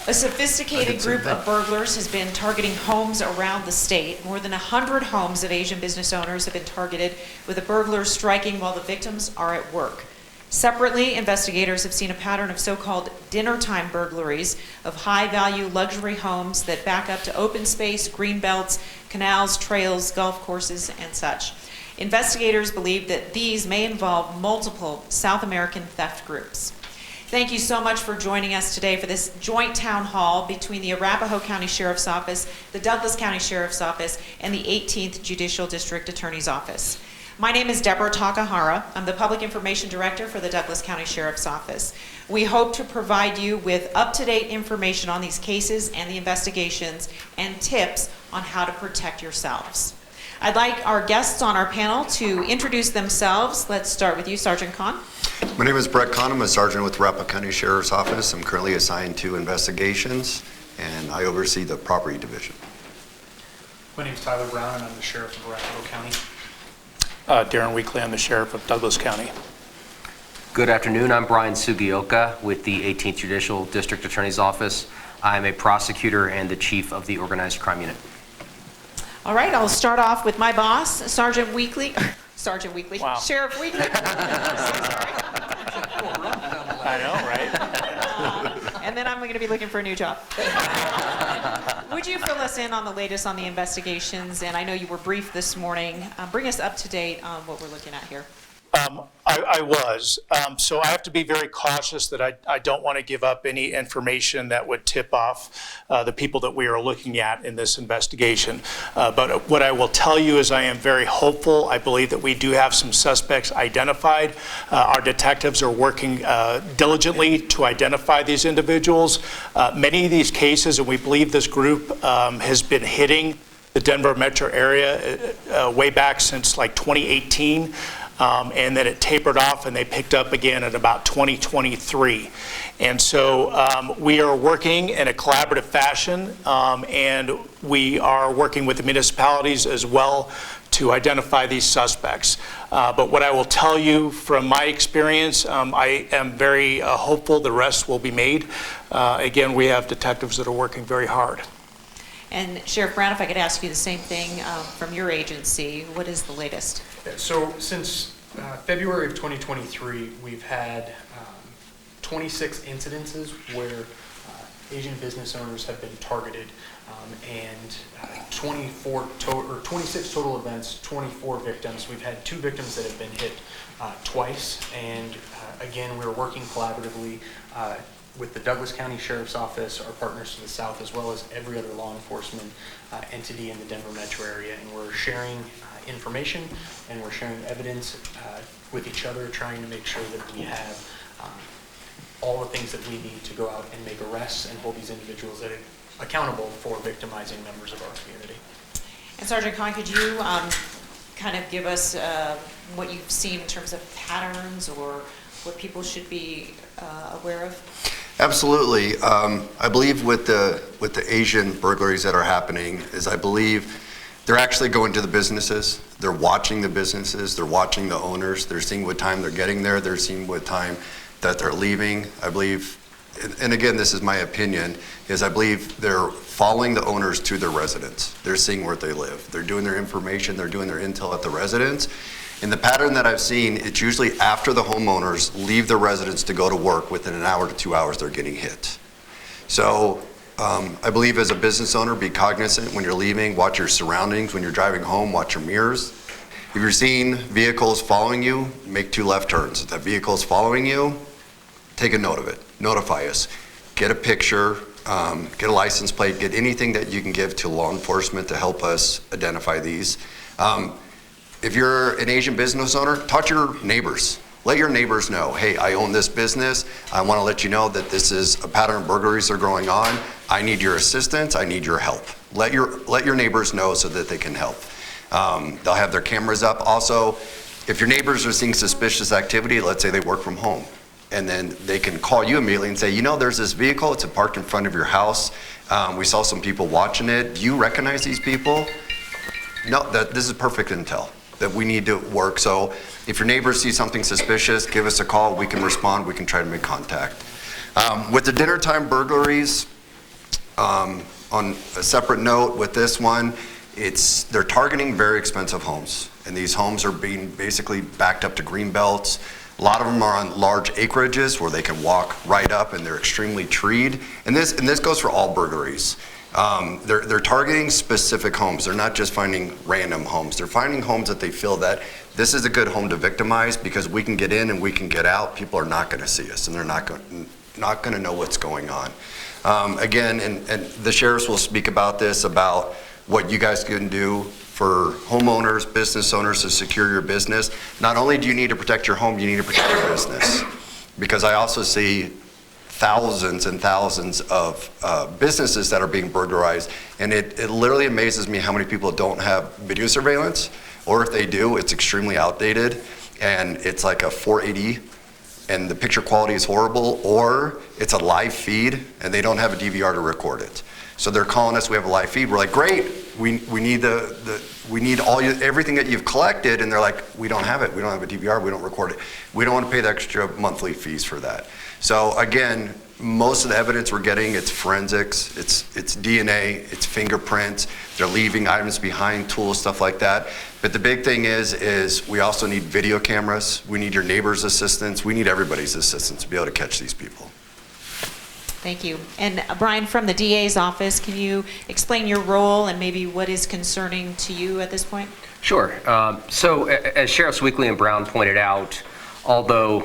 A sophisticated group of burglars has been targeting homes around the state. More than 100 homes of Asian business owners have been targeted, with the burglars striking while the victims are at work. Separately, investigators have seen a pattern of so-called dinner time burglaries of high-value luxury homes that back up to open space, green belts, canals, trails, golf courses, and such. Investigators believe that these may involve multiple South American theft groups. Thank you so much for joining us today for this joint town hall between the Arapahoe County Sheriff's Office, the Douglas County Sheriff's Office, and the 18th Judicial District Attorney's Office. My name is Deborah Takahara. I'm the Public Information Director for the Douglas County Sheriff's Office. We hope to provide you with up-to-date information on these cases and the investigations and tips on how to protect yourselves. I'd like our guests on our panel to introduce themselves. Let's start with you, Sergeant Kahn. My name is Brett Kahn. I'm a sergeant with Arapahoe County Sheriff's Office. I'm currently assigned to investigations, and I oversee the property division. My name is Tyler Brown, and I'm the sheriff of Arapahoe County. Darren Weekly, I'm the sheriff of Douglas County. Good afternoon. I'm Brian Sugioka with the 18th Judicial District Attorney's Office. I'm a prosecutor and the chief of the organized crime unit. All right, I'll start off with my boss, Sergeant Weekly. Sergeant Weekly. Wow. Sheriff Weekly. I'm so sorry. I know, right? And then I'm going to be looking for a new job. Would you fill us in on the latest on the investigations? And I know you were briefed this morning. Bring us up to date on what we're looking at here. I was. So I have to be very cautious that I don't want to give up any information that would tip off the people that we are looking at in this investigation. But what I will tell you is I am very hopeful. I believe that we do have some suspects identified. Our detectives are working diligently to identify these individuals. Many of these cases, and we believe this group has been hitting the Denver metro area way back since like 2018. And then it tapered off and they picked up again at about 2023. And so we are working in a collaborative fashion and we are working with the municipalities as well to identify these suspects. But what I will tell you from my experience, I am very hopeful the rest will be made. Again, we have detectives that are working very hard. And Sheriff Brown, if I could ask you the same thing from your agency, what is the latest? So since February of 2023, we've had 26 incidences where Asian business owners have been targeted, and 26 total events, 24 victims. We've had 2 victims that have been hit twice, and again, we're working collaboratively with the Douglas County Sheriff's Office, our partners to the south, as well as every other law enforcement entity in the Denver metro area. And we're sharing information and we're sharing evidence with each other, trying to make sure that we have all the things that we need to go out and make arrests and hold these individuals that are accountable for victimizing members of our community. And Sergeant Kahn, could you kind of give us what you've seen in terms of patterns or what people should be aware of? Absolutely. I believe with the Asian burglaries that are happening is I believe they're actually going to the businesses. They're watching the businesses. They're watching the owners. They're seeing what time they're getting there. They're seeing what time that they're leaving. I believe, and again, this is my opinion, is I believe they're following the owners to their residence. They're seeing where they live. They're doing their information. They're doing their intel at the residence. And the pattern that I've seen, it's usually after the homeowners leave their residence to go to work, within an hour to 2 hours, they're getting hit. So I believe as a business owner, be cognizant when you're leaving, watch your surroundings. When you're driving home, watch your mirrors. If you're seeing vehicles following you, make 2 left turns. If that vehicle is following you, take a note of it. Notify us. Get a picture, get a license plate, get anything that you can give to law enforcement to help us identify these. If you're an Asian business owner, talk to your neighbors. Let your neighbors know, hey, I own this business. I want to let you know that this is a pattern of burglaries that are going on. I need your assistance. I need your help. Let your neighbors know so that they can help. They'll have their cameras up. Also, if your neighbors are seeing suspicious activity, let's say they work from home, and then they can call you immediately and say, you know, there's this vehicle. It's parked in front of your house. We saw some people watching it. Do you recognize these people? No, this is perfect intel that we need to work. So if your neighbors see something suspicious, give us a call. We can respond. We can try to make contact. With the dinner time burglaries, On a separate note with this one, they're targeting very expensive homes, and these homes are being basically backed up to green belts. A lot of them are on large acreages where they can walk right up, and they're extremely treed. And this goes for all burglaries. They're targeting specific homes. They're not just finding random homes. They're finding homes that they feel that this is a good home to victimize because we can get in and we can get out. People are not going to see us, and they're not going to know what's going on. Again, and the sheriffs will speak about this, about what you guys can do for homeowners, business owners to secure your business. Not only do you need to protect your home, you need to protect your business. Because I also see thousands and thousands of businesses that are being burglarized, and it literally amazes me how many people don't have video surveillance, or if they do, it's extremely outdated, and it's like a 480, and the picture quality is horrible, or it's a live feed, and they don't have a DVR to record it. So they're calling us, we have a live feed, we're like, great, we need we need everything that you've collected, and they're like, we don't have it, we don't have a DVR, we don't record it. We don't want to pay the extra monthly fees for that. So again, most of the evidence we're getting, it's forensics, it's DNA, it's fingerprints, they're leaving items behind, tools, stuff like that. But the big thing is we also need video cameras, we need your neighbor's assistance, we need everybody's assistance to be able to catch these people. Thank you. And Brian, from the DA's office, can you explain your role and maybe what is concerning to you at this point? Sure. So as Sheriffs Weekly and Brown pointed out, although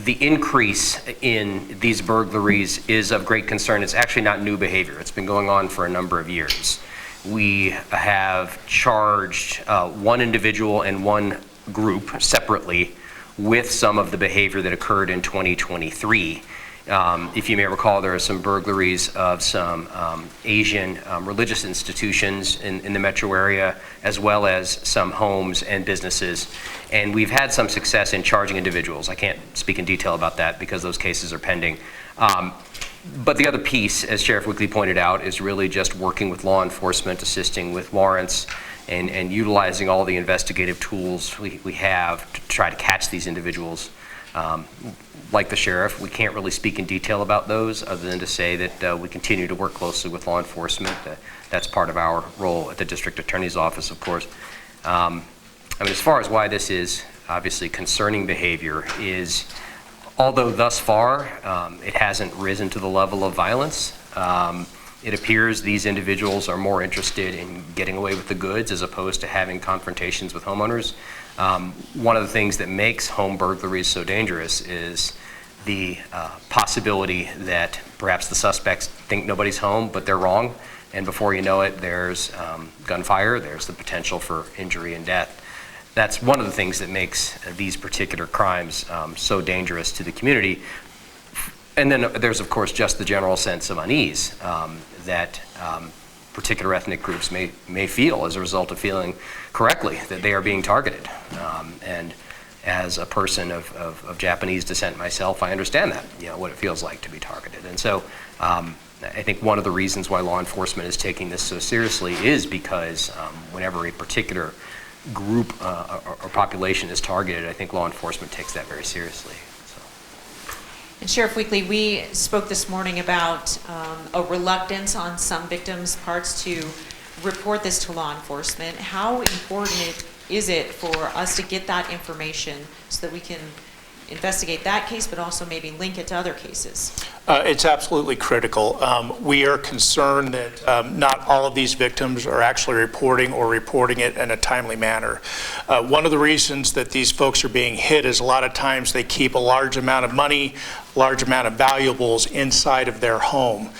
the increase in these burglaries is of great concern, it's actually not new behavior. It's been going on for a number of years. We have charged one individual and one group separately with some of the behavior that occurred in 2023. If you may recall, there are some burglaries of some Asian religious institutions in the metro area, as well as some homes and businesses. And we've had some success in charging individuals. I can't speak in detail about that because those cases are pending. But the other piece, as Sheriff Weekly pointed out, is really just working with law enforcement, assisting with warrants, and utilizing all the investigative tools we have to try to catch these individuals. Like the sheriff, we can't really speak in detail about those other than to say that we continue to work closely with law enforcement. That's part of our role at the district attorney's office, of course. I mean, as far as why this is obviously concerning behavior is, although thus far it hasn't risen to the level of violence, it appears these individuals are more interested in getting away with the goods as opposed to having confrontations with homeowners. One of the things that makes home burglaries so dangerous is the possibility that perhaps the suspects think nobody's home, but they're wrong. And before you know it, there's gunfire, there's the potential for injury and death. That's one of the things that makes these particular crimes so dangerous to the community. And then there's, of course, just the general sense of unease that particular ethnic groups may feel as a result of feeling correctly that they are being targeted. And as a person of Japanese descent myself, I understand that, what it feels like to be targeted. And so I think one of the reasons why law enforcement is taking this so seriously is because whenever a particular group or population is targeted, I think law enforcement takes that very seriously. And Sheriff Weekly, we spoke this morning about a reluctance on some victims' parts to report this to law enforcement. How important is it for us to get that information so that we can investigate that case, but also maybe link it to other cases? It's absolutely critical. We are concerned that not all of these victims are actually reporting it in a timely manner. One of the reasons that these folks are being hit is a lot of times they keep a large amount of money, large amount of valuables inside of their home.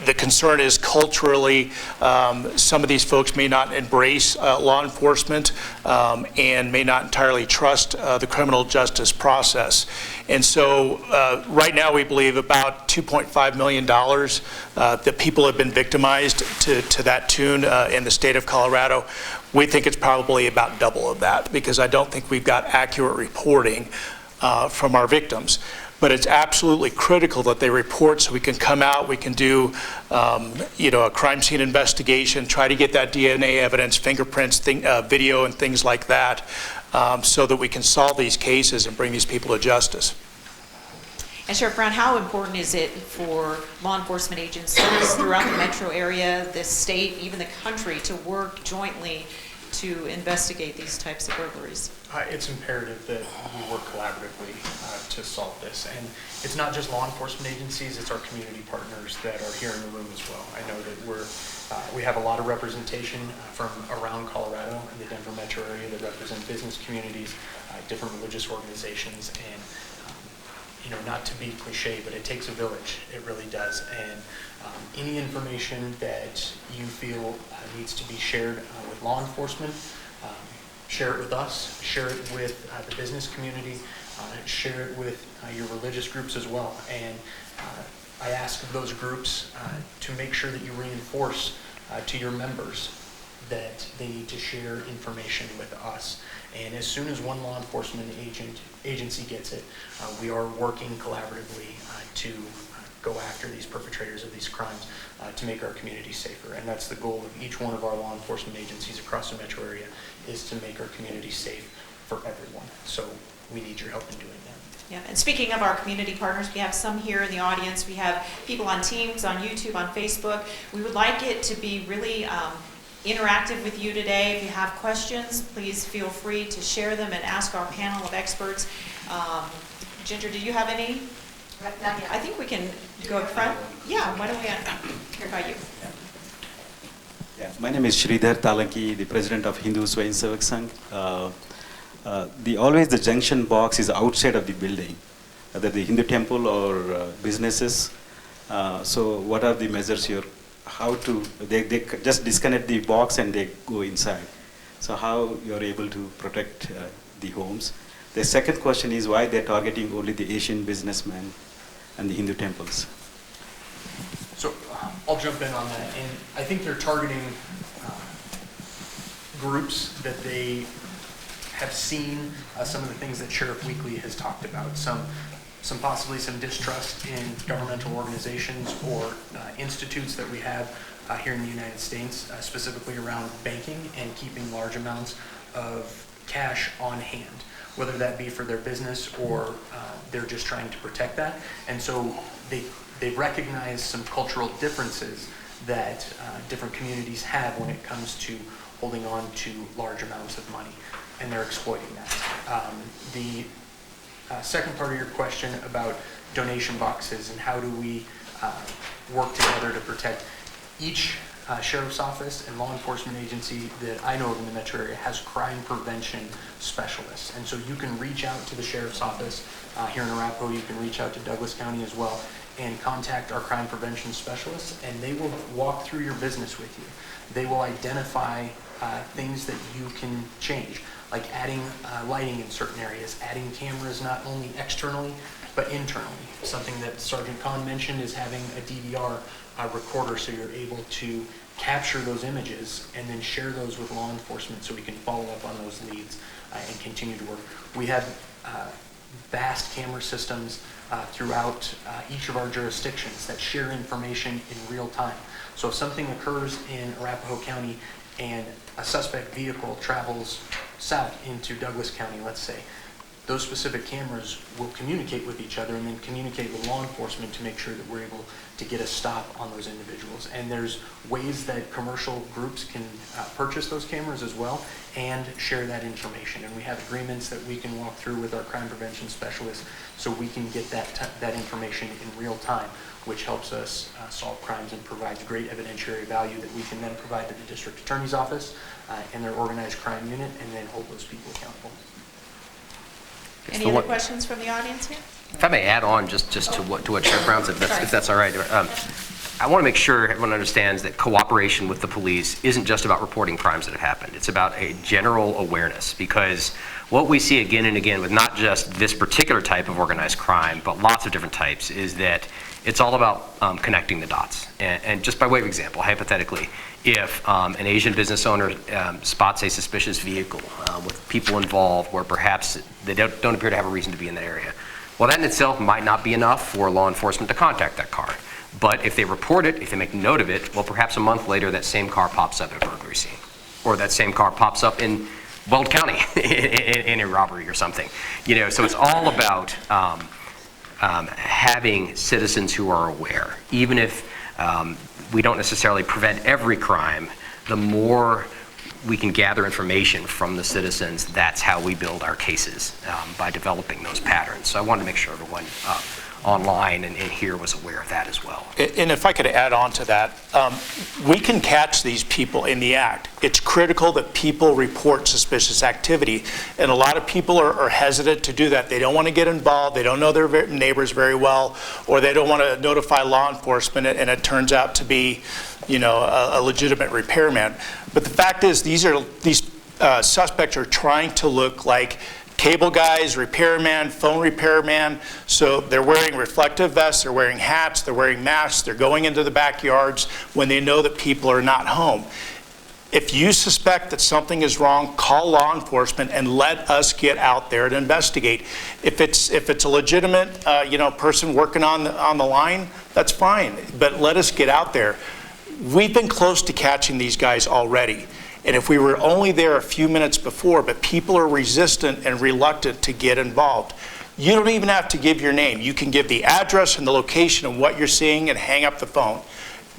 The concern is culturally, some of these folks may not embrace law enforcement and may not entirely trust the criminal justice process. And so right now we believe about $2.5 million that people have been victimized to that tune in the state of Colorado. We think it's probably about double of that because I don't think we've got accurate reporting from our victims. But it's absolutely critical that they report so we can come out, we can do a crime scene investigation, try to get that DNA evidence, fingerprints, video and things like that so that we can solve these cases and bring these people to justice. And Sheriff Brown, how important is it for law enforcement agencies throughout the metro area, the state, even the country, to work jointly to investigate these types of burglaries? It's imperative that we work collaboratively to solve this. And it's not just law enforcement agencies, it's our community partners that are here in the room as well. I know that we have a lot of representation from around Colorado and the Denver metro area that represent business communities, different religious organizations, and not to be cliche, but it takes a village. It really does. And any information that you feel needs to be shared with law enforcement, share it with us, share it with the business community, share it with your religious groups as well. And I ask of those groups to make sure that you reinforce to your members that they need to share information with us. And as soon as one law enforcement agency gets it, we are working collaboratively to go after these perpetrators of these crimes to make our community safer. And that's the goal of each one of our law enforcement agencies across the metro area, is to make our community safe for everyone. So we need your help in doing that. Yeah, and speaking of our community partners, we have some here in the audience. We have people on Teams, on YouTube, on Facebook. We would like it to be really interactive with you today. If you have questions, please feel free to share them and ask our panel of experts. Ginger, do you have any? I think we can go up front. Yeah, why don't we hear about you? Yeah, my name is Sridhar Talanki, the president of Hindu Swayamsevak Sangh. Always the junction box is outside of the building, whether the Hindu temple or businesses. So what are the measures here? They just disconnect the box and they go inside. So how you're able to protect the homes? The second question is why they're targeting only the Asian businessmen and the Hindu temples? So I'll jump in on that. And I think they're targeting groups that they have seen some of the things that Sheriff Weekly has talked about. Possibly some distrust in governmental organizations or institutes that we have here in the United States, specifically around banking and keeping large amounts of cash on hand, whether that be for their business or they're just trying to protect that. And so they recognize some cultural differences that different communities have when it comes to holding on to large amounts of money, and they're exploiting that. The second part of your question about donation boxes and how do we work together to protect each sheriff's office and law enforcement agency that I know of in the metro area has crime prevention specialists. And so you can reach out to the sheriff's office here in Arapahoe, you can reach out to Douglas County as well, and contact our crime prevention specialists, and they will walk through your business with you. They will identify things that you can change, like adding lighting in certain areas, adding cameras not only externally, but internally. Something that Sergeant Kahn mentioned is having a DVR recorder, so you're able to capture those images and then share those with law enforcement so we can follow up on those leads and continue to work. We have vast camera systems throughout each of our jurisdictions that share information in real time. So if something occurs in Arapahoe County and a suspect vehicle travels south into Douglas County, let's say, those specific cameras will communicate with each other and then communicate with law enforcement to make sure that we're able to get a stop on those individuals. And there's ways that commercial groups can purchase those cameras as well and share that information. And we have agreements that we can walk through with our crime prevention specialists so we can get that information in real time, which helps us solve crimes and provides great evidentiary value that we can then provide to the district attorney's office and their organized crime unit, and then hold those people accountable. Any other questions from the audience here? If I may add on just to what Sheriff Brown said, if that's all right. I want to make sure everyone understands that cooperation with the police isn't just about reporting crimes that have happened. It's about a general awareness, because what we see again and again with not just this particular type of organized crime, but lots of different types, is that it's all about connecting the dots. And just by way of example, hypothetically, if an Asian business owner spots a suspicious vehicle with people involved where perhaps they don't appear to have a reason to be in that area, well, that in itself might not be enough for law enforcement to contact that car. But if they report it, if they make note of it, well, perhaps a month later that same car pops up at a burglary scene, or that same car pops up in Weld County in a robbery or something. So it's all about having citizens who are aware, even if we don't necessarily prevent every crime, the more we can gather information from the citizens, that's how we build our cases, by developing those patterns. So I wanted to make sure everyone online and here was aware of that as well. And if I could add on to that, we can catch these people in the act. It's critical that people report suspicious activity, and a lot of people are hesitant to do that. They don't want to get involved, they don't know their neighbors very well, or they don't want to notify law enforcement, and it turns out to be, you know, a legitimate repairman. But the fact is, these suspects are trying to look like cable guys, repairman, phone repairman. So they're wearing reflective vests, they're wearing hats, they're wearing masks, they're going into the backyards when they know that people are not home. If you suspect that something is wrong, call law enforcement and let us get out there to investigate. If it's a legitimate person working on the line, that's fine, but let us get out there. We've been close to catching these guys already. And if we were only there a few minutes before, but people are resistant and reluctant to get involved, you don't even have to give your name. You can give the address and the location of what you're seeing and hang up the phone.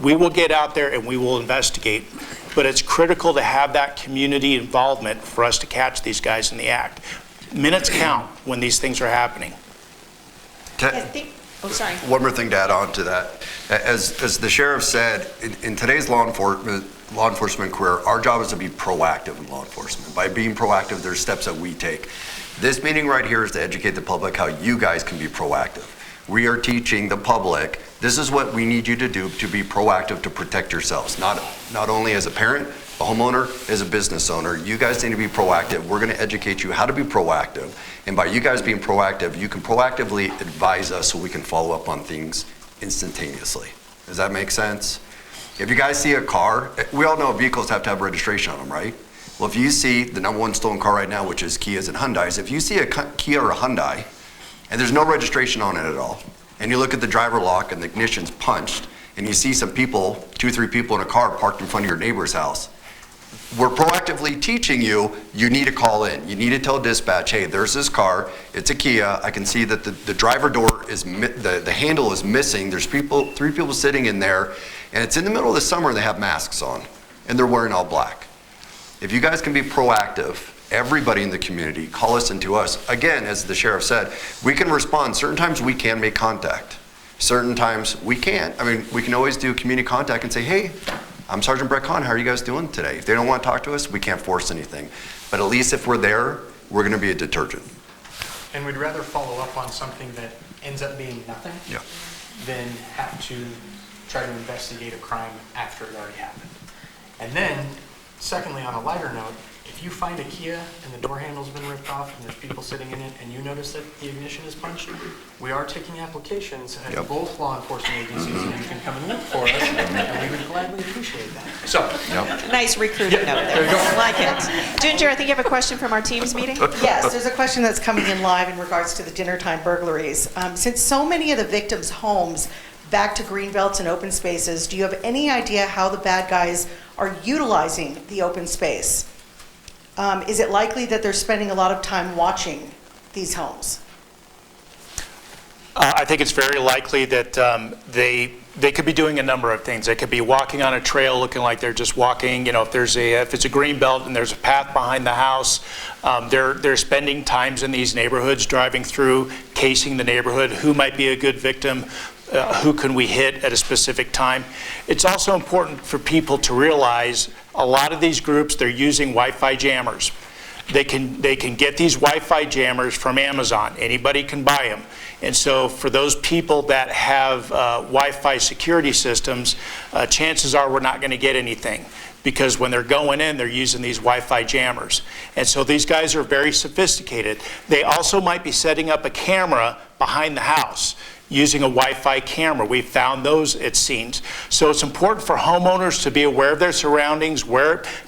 We will get out there and we will investigate. But it's critical to have that community involvement for us to catch these guys in the act. Minutes count when these things are happening. One more thing to add on to that. As the sheriff said, in today's law enforcement career, our job is to be proactive in law enforcement. By being proactive, there's steps that we take. This meeting right here is to educate the public how you guys can be proactive. We are teaching the public, this is what we need you to do to be proactive to protect yourselves. Not only as a parent, a homeowner, as a business owner, you guys need to be proactive. We're going to educate you how to be proactive. And by you guys being proactive, you can proactively advise us so we can follow up on things instantaneously. Does that make sense? If you guys see a car, we all know vehicles have to have registration on them, right? Well, if you see the #1 stolen car right now, which is Kias and Hyundais, if you see a Kia or a Hyundai and there's no registration on it at all, and you look at the driver lock and the ignition's punched, and you see some people, 2-3 people in a car parked in front of your neighbor's house, we're proactively teaching you, you need to call in. You need to tell dispatch, hey, there's this car, it's a Kia, I can see that the driver door is, the handle is missing, there's 3 people sitting in there, and it's in the middle of the summer and they have masks on, and they're wearing all black. If you guys can be proactive, everybody in the community, call us into us. Again, as the sheriff said, we can respond. Certain times we can make contact. Certain times we can't. I mean, we can always do community contact and say, hey, I'm Sergeant Brett Kahn, how are you guys doing today? If they don't want to talk to us, we can't force anything. But at least if we're there, we're going to be a detergent. And we'd rather follow up on something that ends up being nothing than have to try to investigate a crime after it already happened. And then, secondly, on a lighter note, if you find a Kia and the door handle's been ripped off and there's people sitting in it and you notice that the ignition is punched, we are taking applications at both law enforcement agencies, and you can come and look for us, and we would gladly appreciate that. So, Nice recruiting note there. I like it. Ginger, I think you have a question from our team's meeting? Yes, there's a question that's coming in live in regards to the dinner time burglaries. Since so many of the victims' homes back to greenbelts and open spaces, do you have any idea how the bad guys are utilizing the open space? Is it likely that they're spending a lot of time watching these homes? I think it's very likely that they could be doing a number of things. They could be walking on a trail looking like they're just walking. You know, if it's a green belt and there's a path behind the house, they're spending times in these neighborhoods, driving through, casing the neighborhood. Who might be a good victim? Who can we hit at a specific time? It's also important for people to realize a lot of these groups, they're using Wi-Fi jammers. They can get these Wi-Fi jammers from Amazon. Anybody can buy them. And so for those people that have Wi-Fi security systems, chances are we're not going to get anything, because when they're going in, they're using these Wi-Fi jammers. And so these guys are very sophisticated. They also might be setting up a camera behind the house, using a Wi-Fi camera. We've found those, it seems. So it's important for homeowners to be aware of their surroundings,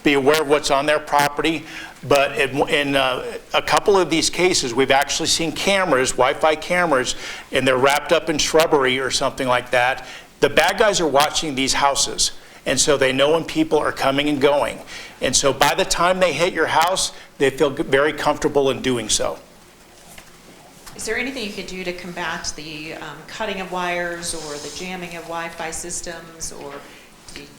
be aware of what's on their property. But in a couple of these cases, we've actually seen cameras, Wi-Fi cameras, and they're wrapped up in shrubbery or something like that. The bad guys are watching these houses, and so they know when people are coming and going. And so by the time they hit your house, they feel very comfortable in doing so. Is there anything you could do to combat the cutting of wires or the jamming of Wi-Fi systems, or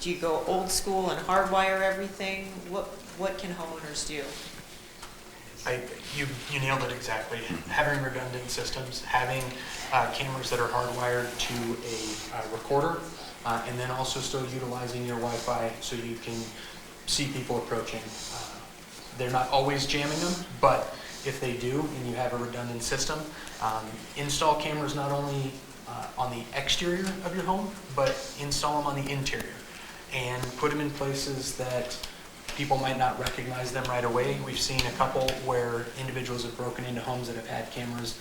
do you go old school and hardwire everything? What can homeowners do? You nailed it exactly. Having redundant systems, having cameras that are hardwired to a recorder, and then also still utilizing your Wi-Fi so you can see people approaching. They're not always jamming them, but if they do and you have a redundant system, install cameras not only on the exterior of your home, but install them on the interior and put them in places that people might not recognize them right away. We've seen a couple where individuals have broken into homes that have had cameras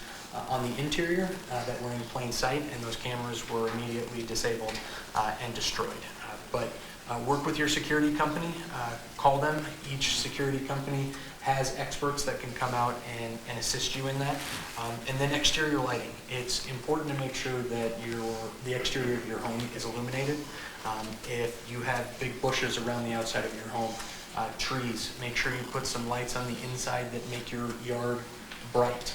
on the interior that were in plain sight, and those cameras were immediately disabled and destroyed. But work with your security company, call them. Each security company has experts that can come out and assist you in that. And then exterior lighting. It's important to make sure that the exterior of your home is illuminated. If you have big bushes around the outside of your home, trees, make sure you put some lights on the inside that make your yard bright.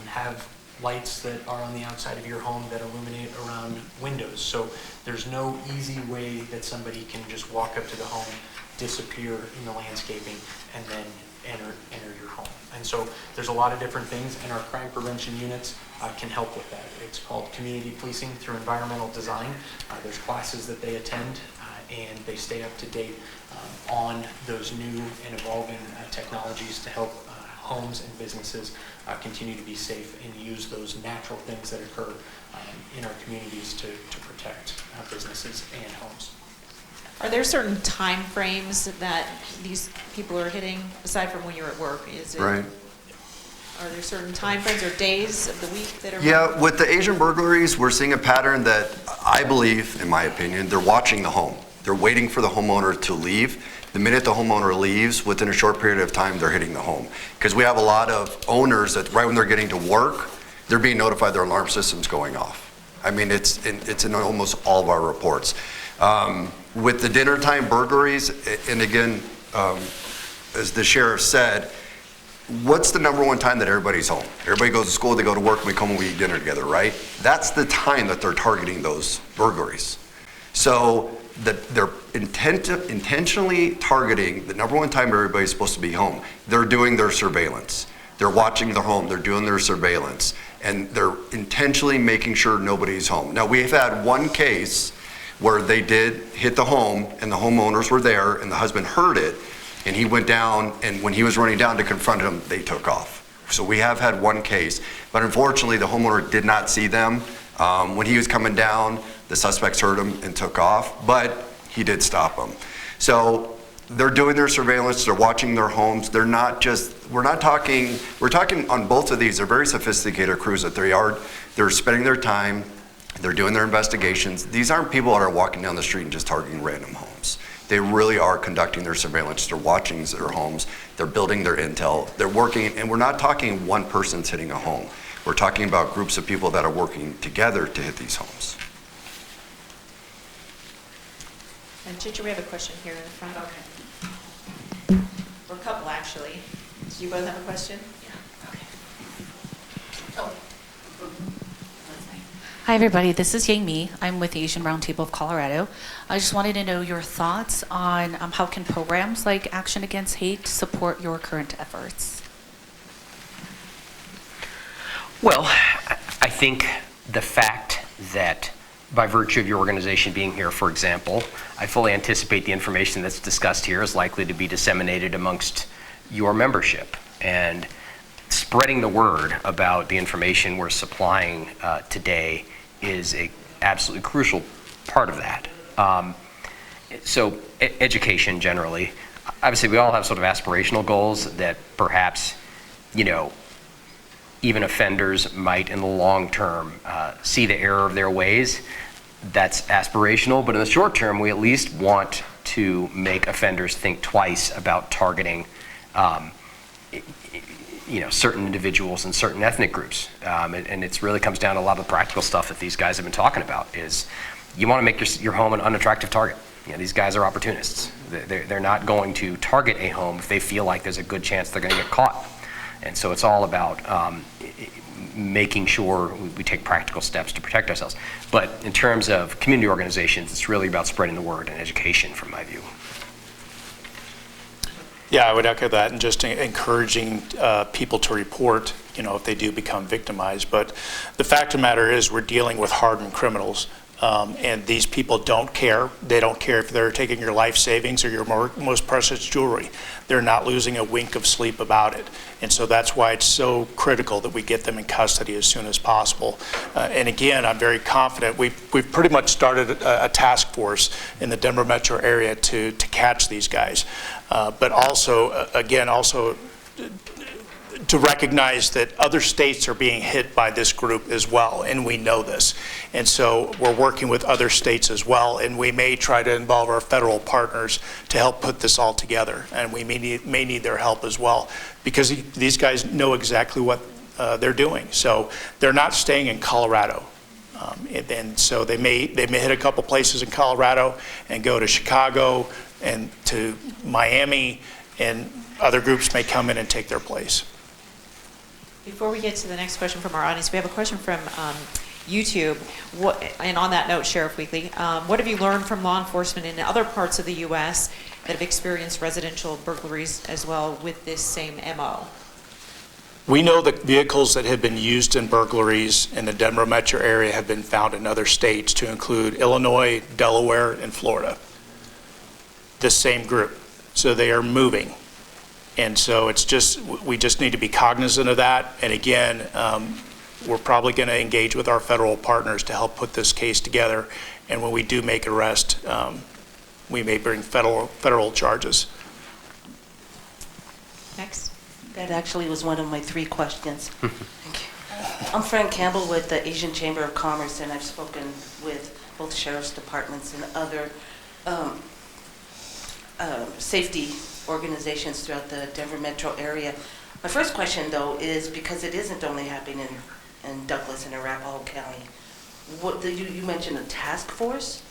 Have lights that are on the outside of your home that illuminate around windows. So there's no easy way that somebody can just walk up to the home, disappear in the landscaping, and then enter your home. And so there's a lot of different things, and our crime prevention units can help with that. It's called community policing through environmental design. There's classes that they attend, and they stay up to date on those new and evolving technologies to help homes and businesses continue to be safe and use those natural things that occur in our communities to protect businesses and homes. Are there certain time frames that these people are hitting, aside from when you're at work? Right. Are there certain time frames or days of the week that are? Yeah, with the Asian burglaries, we're seeing a pattern that I believe, in my opinion, they're watching the home. They're waiting for the homeowner to leave. The minute the homeowner leaves, within a short period of time, they're hitting the home. Because we have a lot of owners that right when they're getting to work, they're being notified their alarm system's going off. I mean, it's in almost all of our reports. With the dinner time burglaries, and again, as the sheriff said, what's the number one time that everybody's home? Everybody goes to school, they go to work, we come and we eat dinner together, right? That's the time that they're targeting those burglaries. So they're intentionally targeting the number one time everybody's supposed to be home. They're doing their surveillance. They're watching their home, they're doing their surveillance, and they're intentionally making sure nobody's home. Now, we've had one case where they did hit the home, and the homeowners were there, and the husband heard it, and he went down, and when he was running down to confront him, they took off. So we have had one case, but unfortunately, the homeowner did not see them. When he was coming down, the suspects heard him and took off, but he did stop them. So they're doing their surveillance, they're watching their homes. They're not just, we're talking on both of these, they're very sophisticated crews that they're spending their time, they're doing their investigations. These aren't people that are walking down the street and just targeting random homes. They really are conducting their surveillance, they're watching their homes, they're building their intel, they're working, and we're not talking one person's hitting a home. We're talking about groups of people that are working together to hit these homes. And Ginger, we have a question here in the front. Okay. Or a couple, actually. Do you both have a question? Yeah. Okay. Oh. Hi, everybody. This is Yang Mi. I'm with the Asian Roundtable of Colorado. I just wanted to know your thoughts on how can programs like Action Against Hate support your current efforts? Well, I think the fact that by virtue of your organization being here, for example, I fully anticipate the information that's discussed here is likely to be disseminated amongst your membership. And spreading the word about the information we're supplying today is an absolutely crucial part of that. So education generally, obviously we all have sort of aspirational goals that perhaps, even offenders might in the long term see the error of their ways. That's aspirational, but in the short term, we at least want to make offenders think twice about targeting certain individuals and certain ethnic groups. And it really comes down to a lot of the practical stuff that these guys have been talking about is you want to make your home an unattractive target. These guys are opportunists. They're not going to target a home if they feel like there's a good chance they're going to get caught. And so it's all about making sure we take practical steps to protect ourselves. But in terms of community organizations, it's really about spreading the word and education, from my view. Yeah, I would echo that, and just encouraging people to report, if they do become victimized. But the fact of the matter is, we're dealing with hardened criminals, and these people don't care. They don't care if they're taking your life savings or your most precious jewelry. They're not losing a wink of sleep about it. And so that's why it's so critical that we get them in custody as soon as possible. And again, I'm very confident. We've pretty much started a task force in the Denver metro area to catch these guys. But also, again, to recognize that other states are being hit by this group as well, and we know this. And so we're working with other states as well, and we may try to involve our federal partners to help put this all together, and we may need their help as well, because these guys know exactly what they're doing. So they're not staying in Colorado. And so they may hit a couple places in Colorado and go to Chicago and to Miami, and other groups may come in and take their place. Before we get to the next question from our audience, we have a question from YouTube. And on that note, Sheriff Weekly, what have you learned from law enforcement in other parts of the U.S. that have experienced residential burglaries as well with this same MO? We know that vehicles that have been used in burglaries in the Denver metro area have been found in other states, to include Illinois, Delaware, and Florida. This same group. So they are moving. And so we just need to be cognizant of that. And again, we're probably going to engage with our federal partners to help put this case together. And when we do make an arrest, we may bring federal charges. Next. That actually was one of my 3 questions. Thank you. I'm Fran Campbell with the Asian Chamber of Commerce, and I've spoken with both sheriff's departments and other safety organizations throughout the Denver metro area. My first question, though, is because it isn't only happening in Douglas and Arapahoe County. You mentioned a task force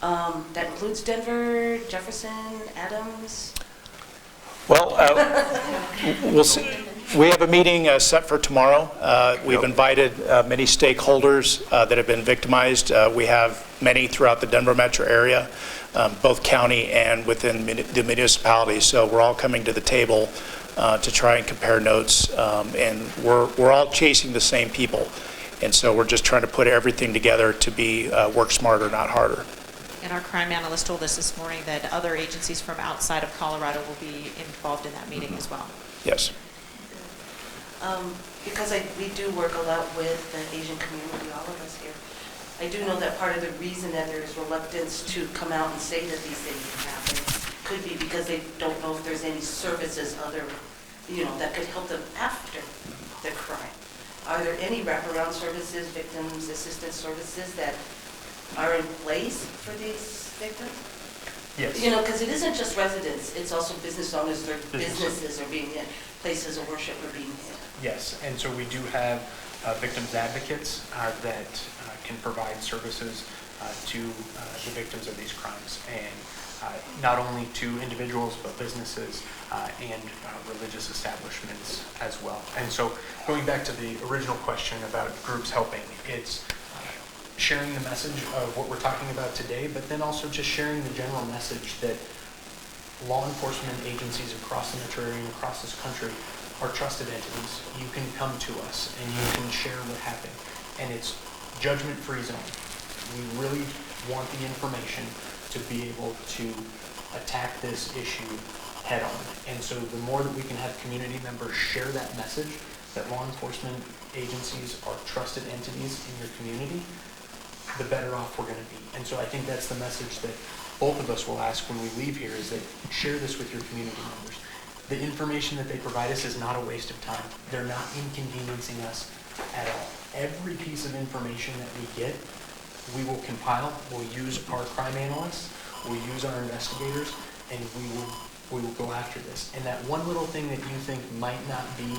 that includes Denver, Jefferson, Adams. Well, we'll see. We have a meeting set for tomorrow. We've invited many stakeholders that have been victimized. We have many throughout the Denver metro area, both county and within the municipality. So we're all coming to the table to try and compare notes, and we're all chasing the same people. And so we're just trying to put everything together to be work smarter, not harder. And our crime analyst told us this morning that other agencies from outside of Colorado will be involved in that meeting as well. Yes. Because we do work a lot with the Asian community, all of us here. I do know that part of the reason that there is reluctance to come out and say that these things can happen could be because they don't know if there's any services that could help them after the crime. Are there any wraparound services, victims assistance services that are in place for these victims? Yes. Because it isn't just residents, it's also business owners, their businesses are being hit, places of worship are being hit. Yes, and so we do have victims advocates that can provide services to the victims of these crimes, and not only to individuals but businesses and religious establishments as well. And so going back to the original question about groups helping, it's sharing the message of what we're talking about today, but then also just sharing the general message that law enforcement agencies across the metro area and across this country are trusted entities. You can come to us and you can share what happened. And it's judgment-free zone. We really want the information to be able to attack this issue head on. And so the more that we can have community members share that message, that law enforcement agencies are trusted entities in your community, the better off we're going to be. And so I think that's the message that both of us will ask when we leave here, is that share this with your community members. The information that they provide us is not a waste of time. They're not inconveniencing us at all. Every piece of information that we get, we will compile, we'll use our crime analysts, we'll use our investigators, and we will go after this. And that one little thing that you think might not be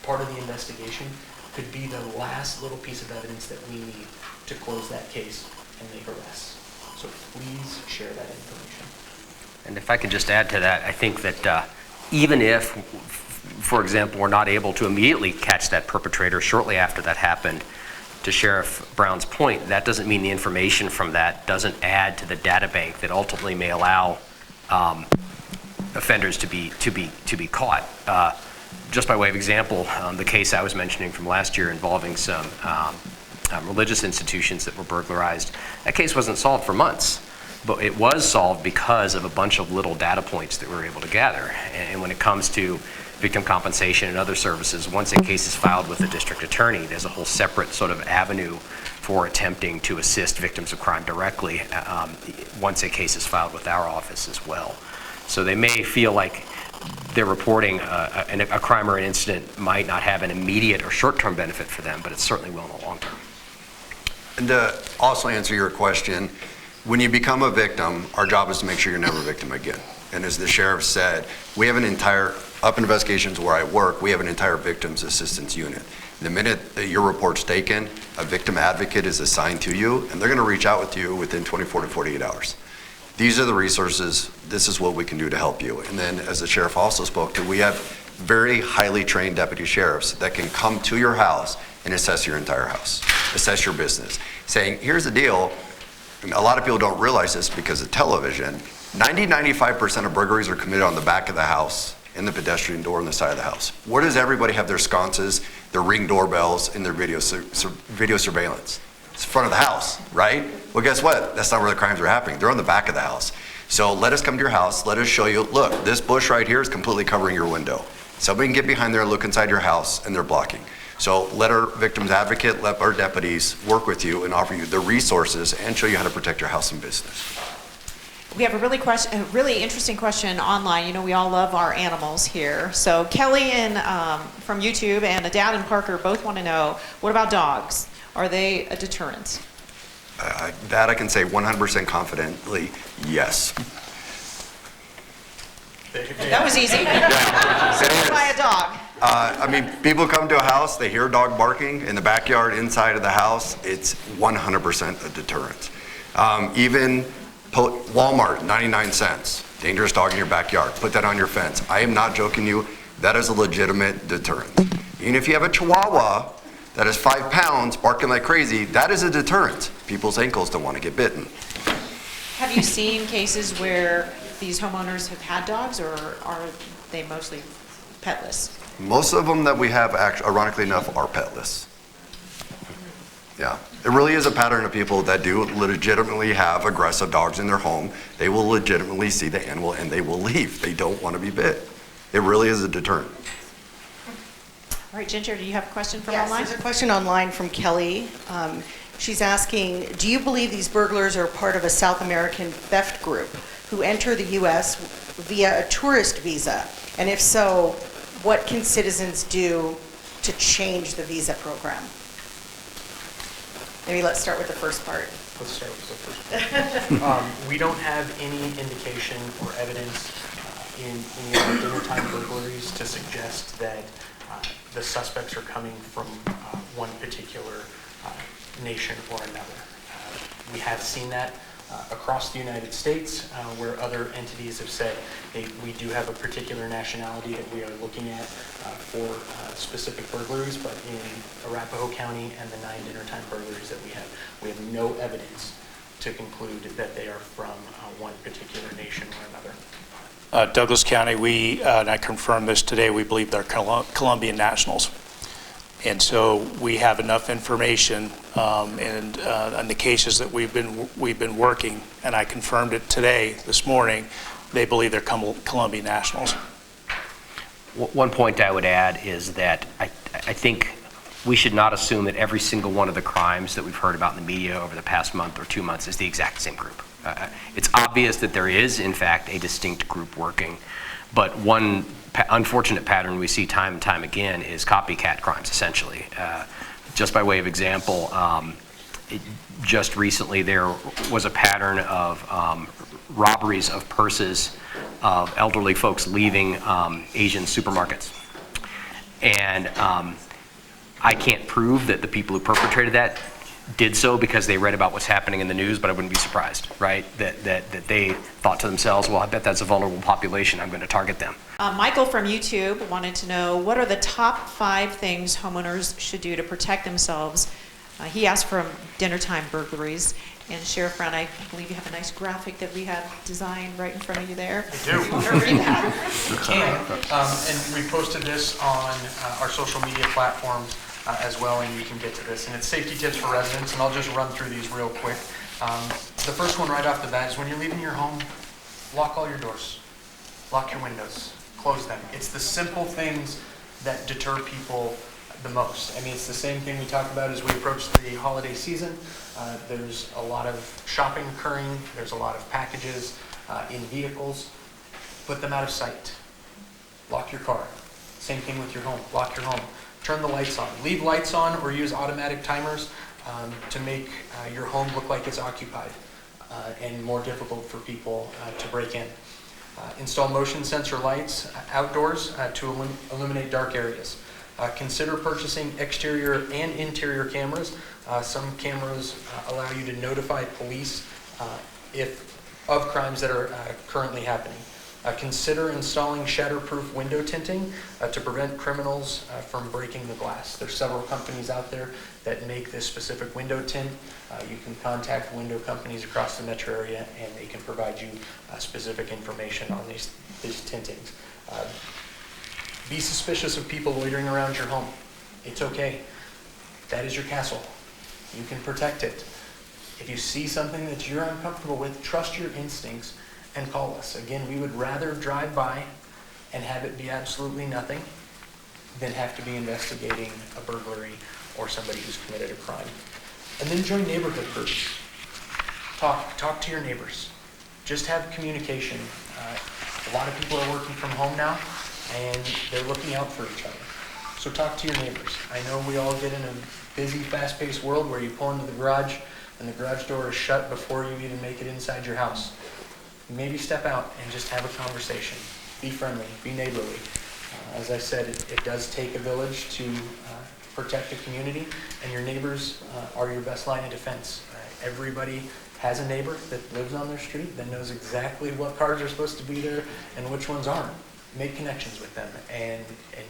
part of the investigation could be the last little piece of evidence that we need to close that case and make arrests. So please share that information. And if I could just add to that, I think that even if, for example, we're not able to immediately catch that perpetrator shortly after that happened, to Sheriff Brown's point, that doesn't mean the information from that doesn't add to the data bank that ultimately may allow offenders to be caught. Just by way of example, the case I was mentioning from last year involving some religious institutions that were burglarized, that case wasn't solved for months, but it was solved because of a bunch of little data points that we were able to gather. And when it comes to victim compensation and other services, once a case is filed with the district attorney, there's a whole separate sort of avenue for attempting to assist victims of crime directly once a case is filed with our office as well. So they may feel like they're reporting a crime or an incident might not have an immediate or short-term benefit for them, but it certainly will in the long term. And to also answer your question, when you become a victim, our job is to make sure you're never a victim again. And as the sheriff said, we have an entire, up in investigations where I work, we have an entire victims assistance unit. The minute that your report's taken, a victim advocate is assigned to you, and they're going to reach out with you within 24 to 48 hours. These are the resources, this is what we can do to help you. And then, as the sheriff also spoke to, we have very highly trained deputy sheriffs that can come to your house and assess your entire house, assess your business, saying, here's the deal. And a lot of people don't realize this because of television. 95% of burglaries are committed on the back of the house, in the pedestrian door on the side of the house. Where does everybody have their sconces, their Ring doorbells, and their video surveillance? It's the front of the house, right? Well, guess what? That's not where the crimes are happening. They're on the back of the house. So let us come to your house. Let us show you, look, this bush right here is completely covering your window. Somebody can get behind there and look inside your house, and they're blocking. So let our victims advocate, let our deputies work with you and offer you the resources and show you how to protect your house and business. We have a really interesting question online. You know, we all love our animals here. So Kelly from YouTube and Dad and Parker both want to know, what about dogs? Are they a deterrent? That I can say 100% confidently, yes. That was easy. So buy a dog. I mean, people come to a house, they hear a dog barking in the backyard, inside of the house, it's 100% a deterrent. Even Walmart, 99 cents, dangerous dog in your backyard, put that on your fence. I am not joking you, that is a legitimate deterrent. Even if you have a Chihuahua that is 5 pounds, barking like crazy, that is a deterrent. People's ankles don't want to get bitten. Have you seen cases where these homeowners have had dogs, or are they mostly petless? Most of them that we have, actually, ironically enough, are petless. Yeah, it really is a pattern of people that do legitimately have aggressive dogs in their home. They will legitimately see the animal and they will leave. They don't want to be bit. It really is a deterrent. All right, Ginger, do you have a question from Yes, online? there's a question online from Kelly. She's asking, do you believe these burglars are part of a South American theft group who enter the U.S. via a tourist visa? And if so, what can citizens do to change the visa program? Maybe let's start with the first part. Let's start with the first one. We don't have any indication or evidence in any of the dinnertime burglaries to suggest that the suspects are coming from one particular nation or another. We have seen that across the United States, where other entities have said, hey, we do have a particular nationality that we are looking at for specific burglaries, but in Arapahoe County and the 9 dinnertime burglaries that we have no evidence to conclude that they are from one particular nation or another. Douglas County, and I confirmed this today, we believe they're Colombian nationals. And so we have enough information and on the cases that we've been working, and I confirmed it today, this morning, they believe they're Colombian nationals. One point I would add is that I think we should not assume that every single one of the crimes that we've heard about in the media over the past month or 2 months is the exact same group. It's obvious that there is, in fact, a distinct group working, but one unfortunate pattern we see time and time again is copycat crimes, essentially. Just by way of example, just recently there was a pattern of robberies of purses of elderly folks leaving Asian supermarkets. And I can't prove that the people who perpetrated that did so because they read about what's happening in the news, but I wouldn't be surprised, right? That they thought to themselves, well, I bet that's a vulnerable population, I'm going to target them. Michael from YouTube wanted to know, what are the top 5 things homeowners should do to protect themselves? He asked from dinner time burglaries. And Sheriff Brown, I believe you have a nice graphic that we have designed right in front of you there. I do. You want to read that? And we posted this on our social media platforms as well, and you can get to this. And it's safety tips for residents, and I'll just run through these real quick. The first one right off the bat is when you're leaving your home, lock all your doors, lock your windows, close them. It's the simple things that deter people the most. I mean, it's the same thing we talk about as we approach the holiday season. There's a lot of shopping occurring. There's a lot of packages in vehicles. Put them out of sight. Lock your car. Same thing with your home. Lock your home. Turn the lights on. Leave lights on or use automatic timers to make your home look like it's occupied and more difficult for people to break in. Install motion sensor lights outdoors to illuminate dark areas. Consider purchasing exterior and interior cameras. Some cameras allow you to notify police of crimes that are currently happening. Consider installing shatterproof window tinting to prevent criminals from breaking the glass. There's several companies out there that make this specific window tint. You can contact window companies across the metro area and they can provide you specific information on these tintings. Be suspicious of people loitering around your home. It's okay. That is your castle. You can protect it. If you see something that you're uncomfortable with, trust your instincts and call us. Again, we would rather drive by and have it be absolutely nothing than have to be investigating a burglary or somebody who's committed a crime. And then join neighborhood groups. Talk to your neighbors. Just have communication. A lot of people are working from home now, and they're looking out for each other. So talk to your neighbors. I know we all get in a busy, fast-paced world where you pull into the garage and the garage door is shut before you even make it inside your house. Maybe step out and just have a conversation. Be friendly, be neighborly. As I said, it does take a village to protect a community, and your neighbors are your best line of defense. Everybody has a neighbor that lives on their street that knows exactly what cars are supposed to be there and which ones aren't. Make connections with them and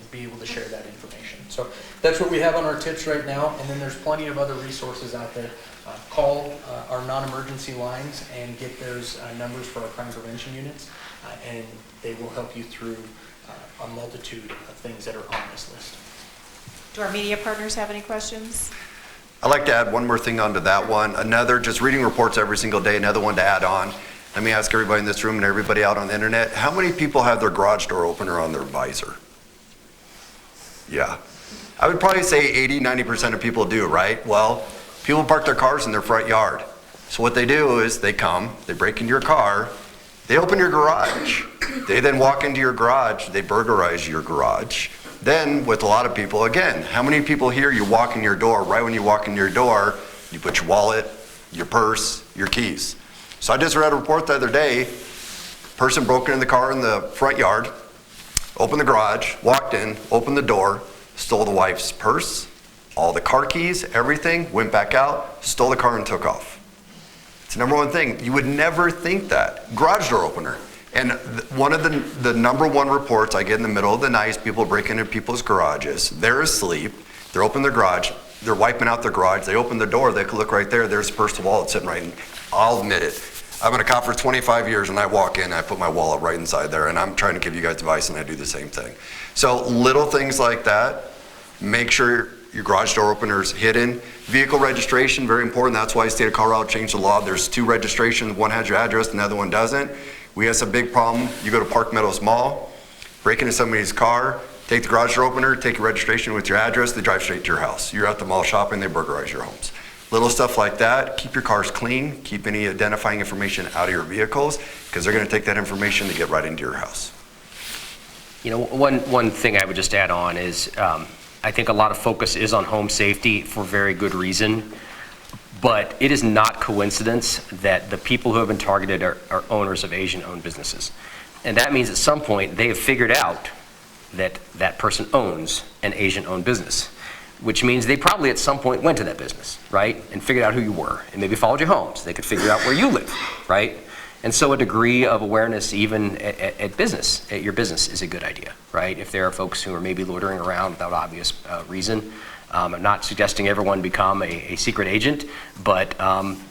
be able to share that information. So that's what we have on our tips right now, and then there's plenty of other resources out there. Call our non-emergency lines and get those numbers for our crime prevention units, and they will help you through a multitude of things that are on this list. Do our media partners have any questions? I'd like to add one more thing onto that one. Another, just reading reports every single day, another one to add on. Let me ask everybody in this room and everybody out on the internet, how many people have their garage door opener on their visor? Yeah. I would probably say 80-90% of people do, right? Well, people park their cars in their front yard. So what they do is they come, they break into your car, they open your garage. They then walk into your garage, they burglarize your garage. Then with a lot of people, again, how many people here, you walk in your door, right when you walk in your door, you put your wallet, your purse, your keys. So I just read a report the other day, person broke into the car in the front yard, opened the garage, walked in, opened the door, stole the wife's purse, all the car keys, everything, went back out, stole the car and took off. It's the number one thing. You would never think that. Garage door opener. And one of the number one reports I get in the middle of the night is people breaking into people's garages. They're asleep, they're opening their garage, they're wiping out their garage, they open the door, they could look right there, there's a purse and wallet sitting right in. I'll admit it. I've been a cop for 25 years and I walk in, I put my wallet right inside there, and I'm trying to give you guys advice and I do the same thing. So little things like that, make sure your garage door opener is hidden. Vehicle registration, very important. That's why the state of Colorado changed the law. There's 2 registrations, one has your address, the other one doesn't. We have some big problem. You go to Park Meadows Mall, break into somebody's car, take the garage door opener, take your registration with your address, they drive straight to your house. You're at the mall shopping, they burglarize your homes. Little stuff like that. Keep your cars clean. Keep any identifying information out of your vehicles, because they're going to take that information to get right into your house. You know, one thing I would just add on is I think a lot of focus is on home safety for very good reason, but it is not coincidence that the people who have been targeted are owners of Asian-owned businesses. And that means at some point they have figured out that that person owns an Asian-owned business. which means they probably at some point went to that business, right? And figured out who you were, and maybe followed your home so they could figure out where you live, right? And so a degree of awareness even at your business is a good idea, right? If there are folks who are maybe loitering around without obvious reason. I'm not suggesting everyone become a secret agent, but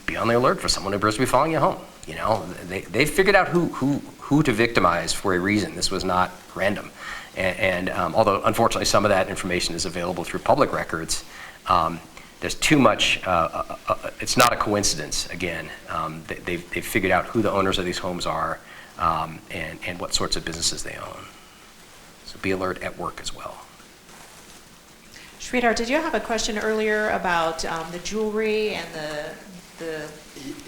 be on the alert for someone who appears to be following you home. You know, they figured out who to victimize for a reason. This was not random. And although unfortunately some of that information is available through public records, there's too much, it's not a coincidence, again. They've figured out who the owners of these homes are and what sorts of businesses they own. So be alert at work as well. Sridhar, did you have a question earlier about the jewelry and the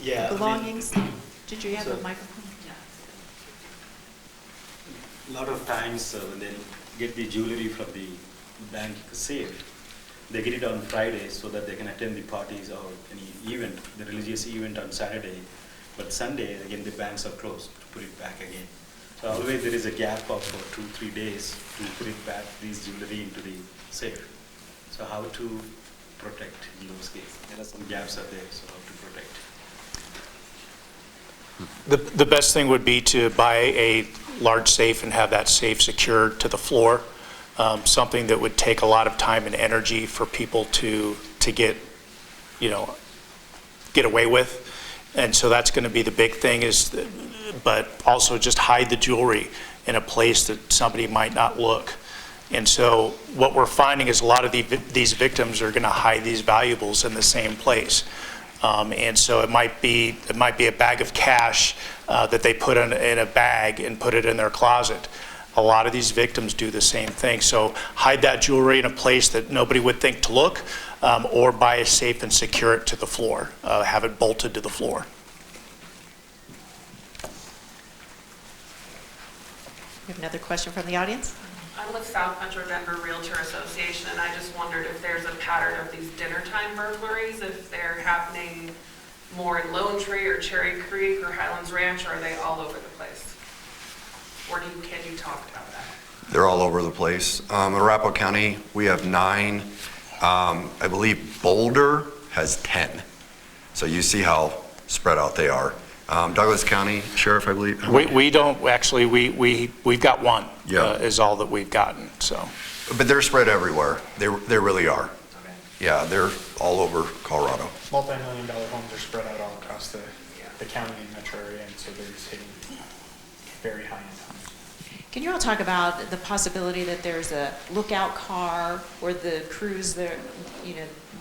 Yeah, belongings? Did you have so- a microphone? A lot of times when they get the jewelry from the bank safe, they get it on Friday so that they can attend the parties or any event, the religious event on Saturday. But Sunday, again, the banks are closed to put it back again. So always there is a gap of 2-3 days to put it back, these jewelry into the safe. So how to protect in those cases? There are some gaps are there, so how to protect? The best thing would be to buy a large safe and have that safe secured to the floor, something that would take a lot of time and energy for people to get, get away with. And so that's going to be the big thing but also just hide the jewelry in a place that somebody might not look. And so what we're finding is a lot of these victims are going to hide these valuables in the same place. And so it might be a bag of cash that they put in a bag and put it in their closet. A lot of these victims do the same thing. So hide that jewelry in a place that nobody would think to look, or buy a safe and secure it to the floor, have it bolted to the floor. We have another question from the audience. I'm with South Metro Denver Realtor Association, and I just wondered if there's a pattern of these dinner time burglaries, if they're happening more in Lone Tree or Cherry Creek or Highlands Ranch, or are they all over the place? Or can you talk about that? They're all over the place. In Arapahoe County, we have 9. I believe Boulder has 10. So you see how spread out they are. Douglas County Sheriff, I believe. We don't, actually, we've got one, Yeah. is all that we've gotten, so. But they're spread everywhere. They really are. Okay. Yeah, they're all over Colorado. Multi-million-dollar homes are spread out all across the county and metro area, and so they're just hitting very high-end homes. Can you all talk about the possibility that there's a lookout car or the crews that are,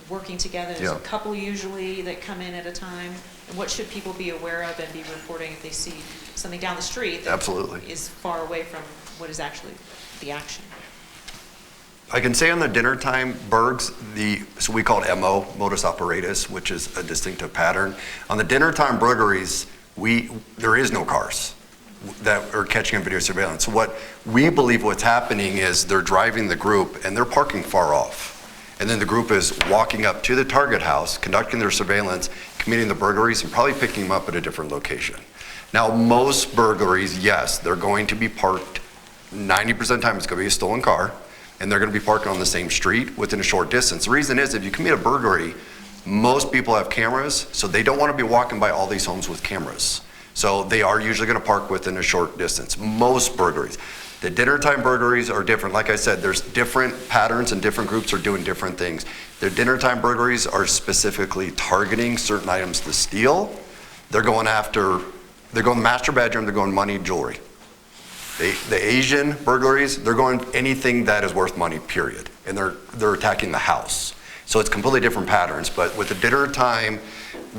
working together? There's Yeah. a couple usually that come in at a time. And what should people be aware of and be reporting if they see something down the street that Absolutely. is far away from what is actually the action? I can say on the dinner time burgs, so we call it MO, modus operatus, which is a distinctive pattern. On the dinner time burglaries, there is no cars that are catching on video surveillance. So what we believe what's happening is they're driving the group and they're parking far off. And then the group is walking up to the target house, conducting their surveillance, committing the burglaries, and probably picking them up at a different location. Now, most burglaries, yes, they're going to be parked, 90% of the time it's going to be a stolen car, and they're going to be parked on the same street within a short distance. The reason is if you commit a burglary, most people have cameras, so they don't want to be walking by all these homes with cameras. So they are usually going to park within a short distance, most burglaries. The dinner time burglaries are different. Like I said, there's different patterns and different groups are doing different things. The dinner time burglaries are specifically targeting certain items to steal. They're going master bedroom, they're going money, jewelry. The Asian burglaries, they're going anything that is worth money, period. And they're attacking the house. So it's completely different patterns. But with the dinner time,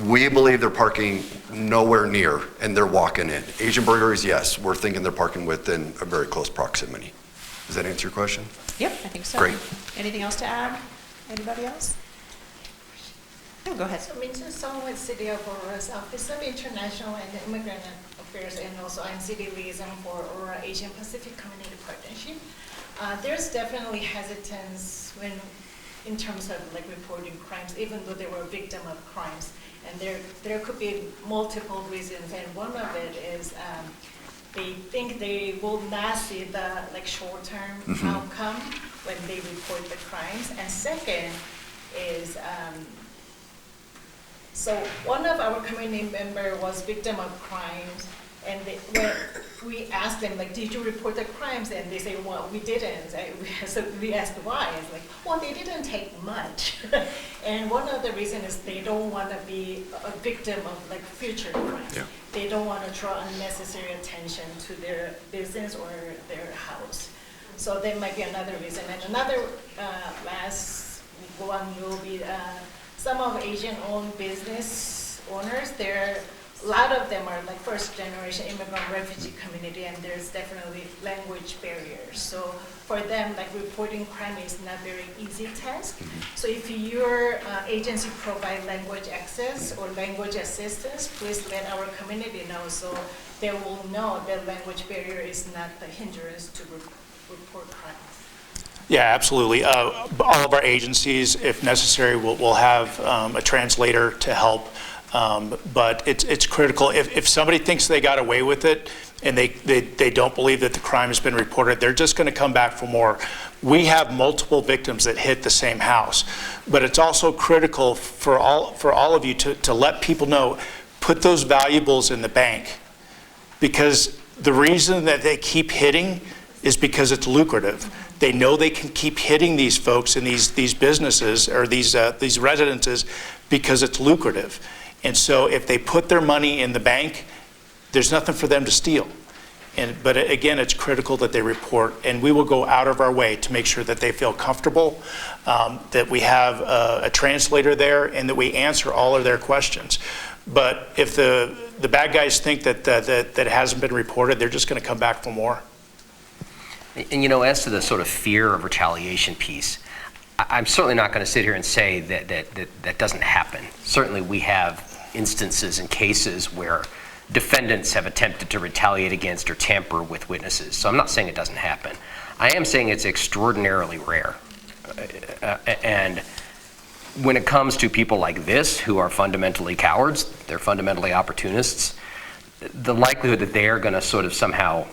we believe they're parking nowhere near and they're walking in. Asian burglaries, yes, we're thinking they're parking within a very close proximity. Does that answer your question? Yep, I think so. Great. Anything else to add? Anybody else? No, go ahead. So Minton Song with City of Aurora's Office of International and Immigrant Affairs, and also I'm city liaison for Aurora Asian Pacific Community Partnership. There's definitely hesitance in terms of reporting crimes, even though they were a victim of crimes. And there could be multiple reasons, and one of it is they think they will not see the short-term outcome, when they report the crimes. And second is, so one of our community member was victim of crimes, and when we asked them, like, did you report the crimes? And they say, well, we didn't. So we asked why. It's like, well, they didn't take much. And one of the reasons is they don't want to be a victim of like future crimes. Yeah. They don't want to draw unnecessary attention to their business or their house. So there might be another reason. And another last one will be some of Asian-owned business owners. A lot of them are like first-generation immigrant refugee community, and there's definitely language barriers. So for them, like reporting crime is not very easy task. So if your agency provide language access or language assistance, please let our community know so they will know that language barrier is not the hindrance to report crimes. Yeah, absolutely. All of our agencies, if necessary, will have a translator to help. But it's critical. If somebody thinks they got away with it and they don't believe that the crime has been reported, they're just going to come back for more. We have multiple victims that hit the same house. But it's also critical for all of you to let people know, put those valuables in the bank. Because the reason that they keep hitting is because it's lucrative. They know they can keep hitting these folks in these businesses or these residences because it's lucrative. And so if they put their money in the bank, there's nothing for them to steal. But again, it's critical that they report, and we will go out of our way to make sure that they feel comfortable, that we have a translator there, and that we answer all of their questions. But if the bad guys think that it hasn't been reported, they're just going to come back for more. And as to the sort of fear of retaliation piece, I'm certainly not going to sit here and say that doesn't happen. Certainly we have instances and cases where defendants have attempted to retaliate against or tamper with witnesses. So I'm not saying it doesn't happen. I am saying it's extraordinarily rare. And when it comes to people like this, who are fundamentally cowards, they're fundamentally opportunists, the likelihood that they are going to sort of somehow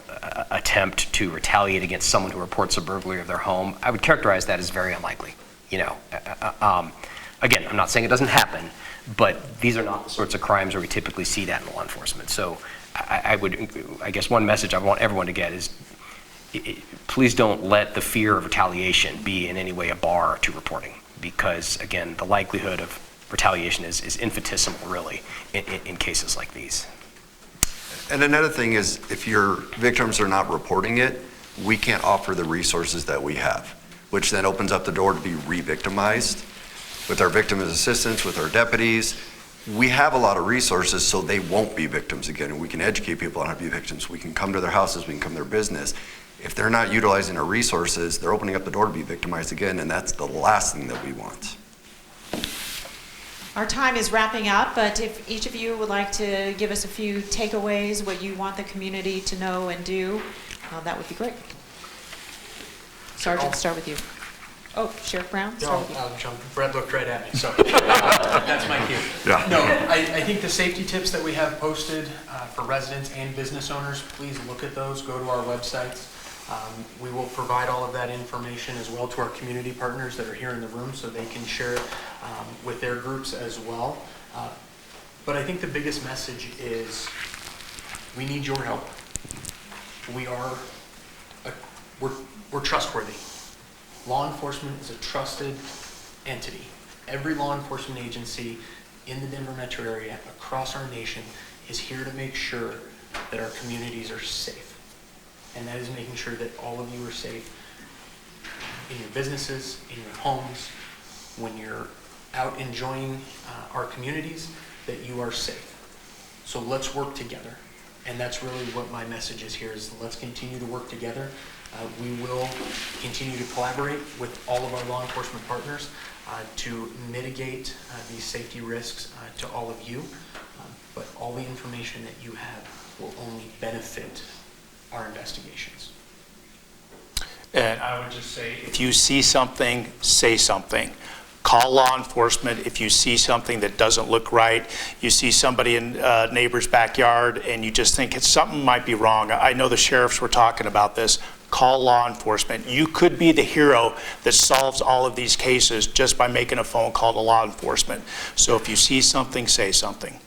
attempt to retaliate against someone who reports a burglary of their home, I would characterize that as very unlikely. Again, I'm not saying it doesn't happen, but these are not the sorts of crimes where we typically see that in law enforcement. So I guess one message I want everyone to get is, please don't let the fear of retaliation be in any way a bar to reporting, because again, the likelihood of retaliation is infinitesimal, really, in cases like these. And another thing is, if your victims are not reporting it, we can't offer the resources that we have, which then opens up the door to be re-victimized. With our victim assistance, with our deputies, we have a lot of resources so they won't be victims again, and we can educate people on how to be victims. We can come to their houses, we can come to their business. If they're not utilizing our resources, they're opening up the door to be victimized again, and that's the last thing that we want. Our time is wrapping up, but if each of you would like to give us a few takeaways, what you want the community to know and do, that would be great. Sergeant, start with you. Oh, Sheriff Brown, start with you. I'll jump. Brett looked right at me, so that's my cue. Yeah. No, I think the safety tips that we have posted for residents and business owners, please look at those, go to our websites. We will provide all of that information as well to our community partners that are here in the room so they can share it with their groups as well. But I think the biggest message is we need your help. We're trustworthy. Law enforcement is a trusted entity. Every law enforcement agency in the Denver metro area across our nation is here to make sure that our communities are safe. And that is making sure that all of you are safe in your businesses, in your homes, when you're out enjoying our communities, that you are safe. So let's work together. And that's really what my message is here, is let's continue to work together. We will continue to collaborate with all of our law enforcement partners to mitigate these safety risks to all of you. But all the information that you have will only benefit our investigations. And I would just say, if you see something, say something. Call law enforcement if you see something that doesn't look right. You see somebody in a neighbor's backyard and you just think something might be wrong. I know the sheriffs were talking about this. call law enforcement. You could be the hero that solves all of these cases just by making a phone call to law enforcement. So if you see something, say something.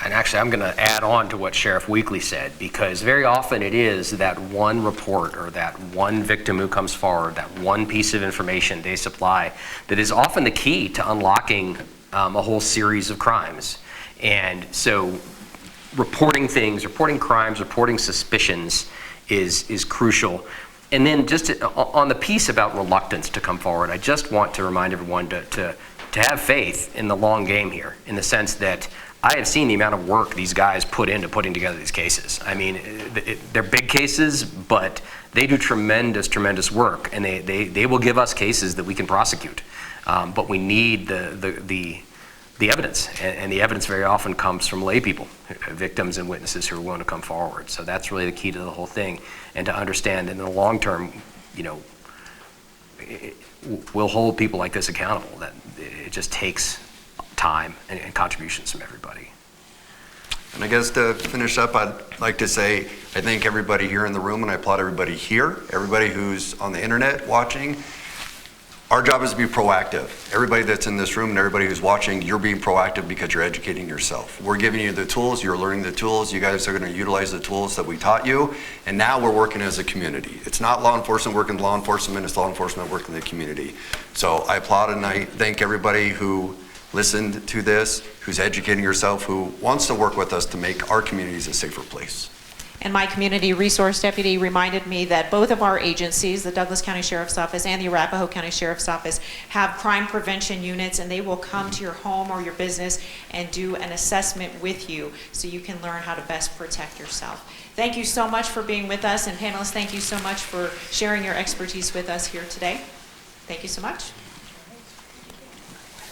And actually, I'm going to add on to what Sheriff Weekly said, because very often it is that one report or that one victim who comes forward, that one piece of information they supply, that is often the key to unlocking a whole series of crimes. And so reporting things, reporting crimes, reporting suspicions is crucial. And then just on the piece about reluctance to come forward, I just want to remind everyone to have faith in the long game here, in the sense that I have seen the amount of work these guys put into putting together these cases. I mean, they're big cases, but they do tremendous, tremendous work, and they will give us cases that we can prosecute. But we need the evidence, and the evidence very often comes from lay people, victims and witnesses who are willing to come forward. So that's really the key to the whole thing, and to understand that in the long term, you know, we'll hold people like this accountable. That it just takes time and contributions from everybody. And I guess to finish up, I'd like to say I thank everybody here in the room, and I applaud everybody here, everybody who's on the internet watching. Our job is to be proactive. Everybody that's in this room and everybody who's watching, you're being proactive because you're educating yourself. We're giving you the tools, you're learning the tools, you guys are going to utilize the tools that we taught you, and now we're working as a community. It's not law enforcement working with law enforcement, it's law enforcement working in the community. So I applaud and I thank everybody who listened to this, who's educating yourself, who wants to work with us to make our communities a safer place. And my community resource deputy reminded me that both of our agencies, the Douglas County Sheriff's Office and the Arapahoe County Sheriff's Office, have crime prevention units, and they will come to your home or your business and do an assessment with you so you can learn how to best protect yourself. Thank you so much for being with us, and panelists, thank you so much for sharing your expertise with us here today. Thank you so much.